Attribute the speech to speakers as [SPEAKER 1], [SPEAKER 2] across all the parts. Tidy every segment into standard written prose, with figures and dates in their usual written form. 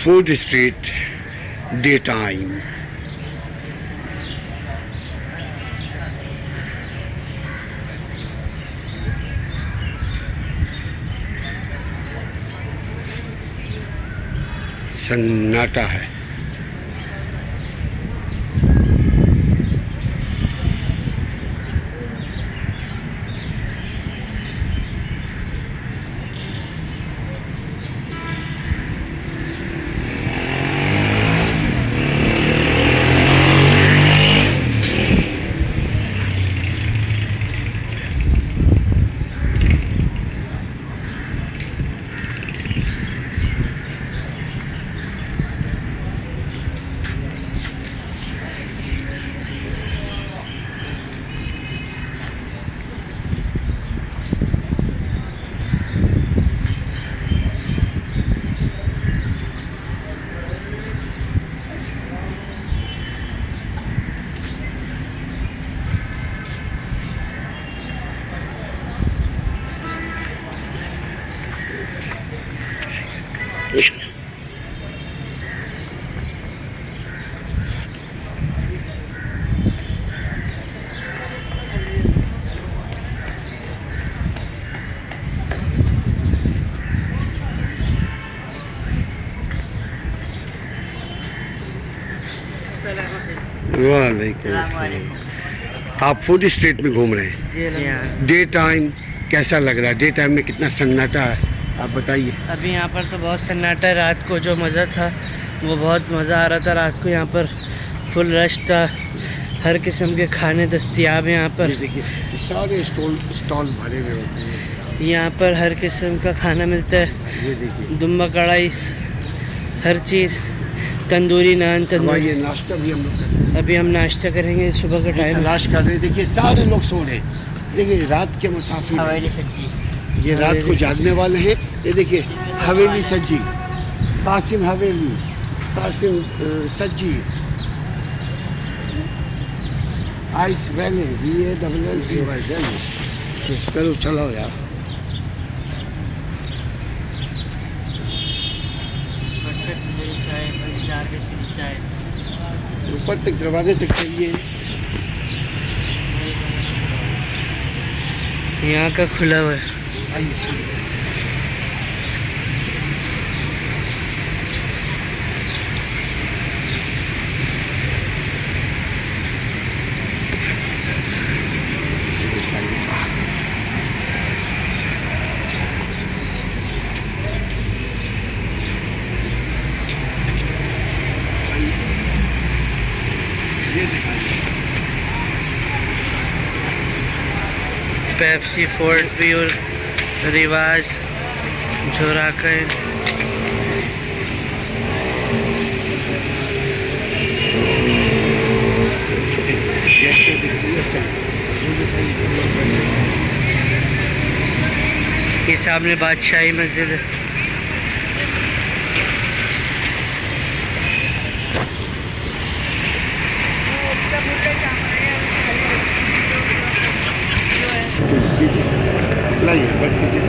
[SPEAKER 1] Food Street, daytime. सन्नाटा है। वालेकुम अस्सलाम। आप फूड स्ट्रीट में घूम रहे हैं
[SPEAKER 2] जी हाँ।
[SPEAKER 1] डे टाइम कैसा लग रहा है? डे टाइम में कितना सन्नाटा है आप बताइए।
[SPEAKER 2] अभी यहाँ पर तो बहुत सन्नाटा है। रात को जो मज़ा था वो बहुत मज़ा आ रहा था। रात को यहाँ पर फुल रश था। हर किस्म के खाने दस्तियाब हैं यहाँ पर।
[SPEAKER 1] देखिए सारे स्टॉल भरे हुए होते हैं।
[SPEAKER 2] यहाँ पर हर किस्म का खाना मिलता है।
[SPEAKER 1] ये देखिए
[SPEAKER 2] दुम्बा कढ़ाई, हर चीज़, तंदूरी नान, तंदूरी।
[SPEAKER 1] ये नाश्ता भी हम लोग
[SPEAKER 2] अभी हम नाश्ता करेंगे, सुबह का टाइम।
[SPEAKER 1] तलाश कर रहे। देखिए सारे लोग सो रहे। देखिए रात के मुसाफिर,
[SPEAKER 2] हवेली सज्जी,
[SPEAKER 1] ये रात को जागने वाले हैं। ये देखिए हवेली सज्जी, कासिम हवेली, कासिम सज्जी, आइस वैली, VALLEY। चलो चलो यार। ऊपर तक दरवाजे तक चाहिए।
[SPEAKER 2] यहाँ का खुला हुआ है।
[SPEAKER 1] आइए
[SPEAKER 2] पेप्सी, फोर्ट प्योर, रिवाज, जोराकन। ये सामने बादशाही मस्जिद है।
[SPEAKER 1] लाइए बस कीजिए।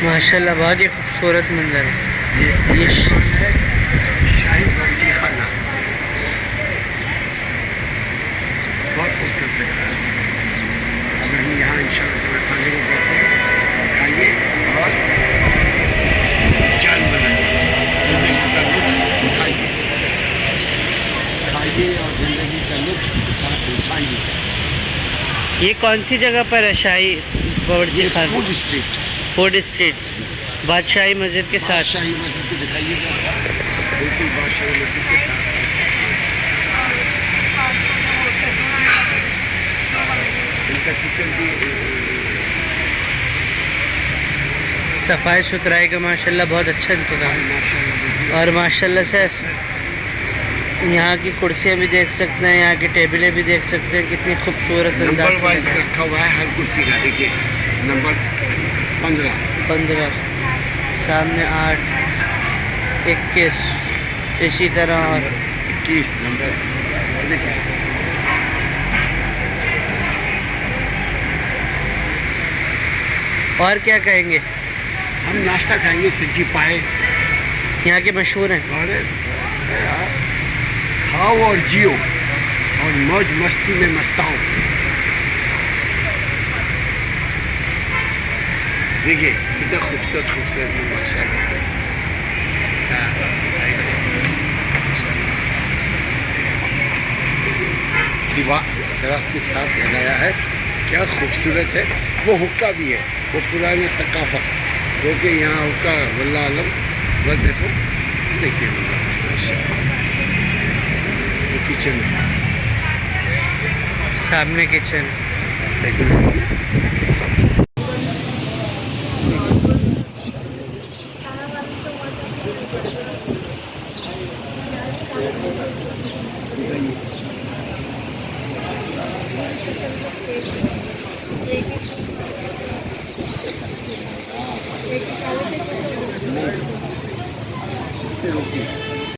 [SPEAKER 2] माशाल्लाह बहुत ही खूबसूरत मंजर है। ये
[SPEAKER 1] शाही रोटी खाना बहुत खूबसूरत लग रहा है। अब हम यहाँ इंशाअल्लाह खाने को देते हैं, खाइए और जान बनाइए, जिंदगी का लुत्फ उठाइए। खाइए और जिंदगी का लुत्फ उठाइए।
[SPEAKER 2] ये कौन सी जगह पर है शाही बावर्ची
[SPEAKER 1] ये
[SPEAKER 2] खाना?
[SPEAKER 1] फूड स्ट्रीट,
[SPEAKER 2] फूड स्ट्रीट, बादशाही मस्जिद के साथ।
[SPEAKER 1] बादशाही मस्जिद को दिखाइएगा, बिल्कुल बादशाही मस्जिद के साथ। इनका किचन भी
[SPEAKER 2] सफाई सुथराई का माशाल्लाह बहुत अच्छा इंतजाम है।
[SPEAKER 1] माशाल्लाह
[SPEAKER 2] और माशाल्लाह से यहाँ की कुर्सियाँ भी देख सकते हैं, यहाँ की टेबलें भी देख सकते हैं, कितनी खूबसूरत
[SPEAKER 1] नंबर
[SPEAKER 2] अंदाज
[SPEAKER 1] वाइज
[SPEAKER 2] से
[SPEAKER 1] रखा हुआ है हर कुर्सी का। देखिए नंबर 15,
[SPEAKER 2] 15, सामने 8, 21, इसी तरह और
[SPEAKER 1] 21 नंबर। देखिए
[SPEAKER 2] और क्या कहेंगे?
[SPEAKER 1] हम नाश्ता खाएंगे, सब्जी पाए
[SPEAKER 2] यहाँ के मशहूर हैं।
[SPEAKER 1] और खाओ और जियो और मौज मस्ती में मस्ताओ। देखिए कितना खूबसूरत खूबसूरत है माशाल्लाह से। दीवार दरख्त के साथ लगाया है, क्या खूबसूरत है। वो हुक्का भी है, वो पुराने सकाफत जो कि यहाँ हुक्का वल्लाह आलम। बस देखो, देखिए वो किचन है,
[SPEAKER 2] सामने किचन।
[SPEAKER 1] लेकिन इससे रोटी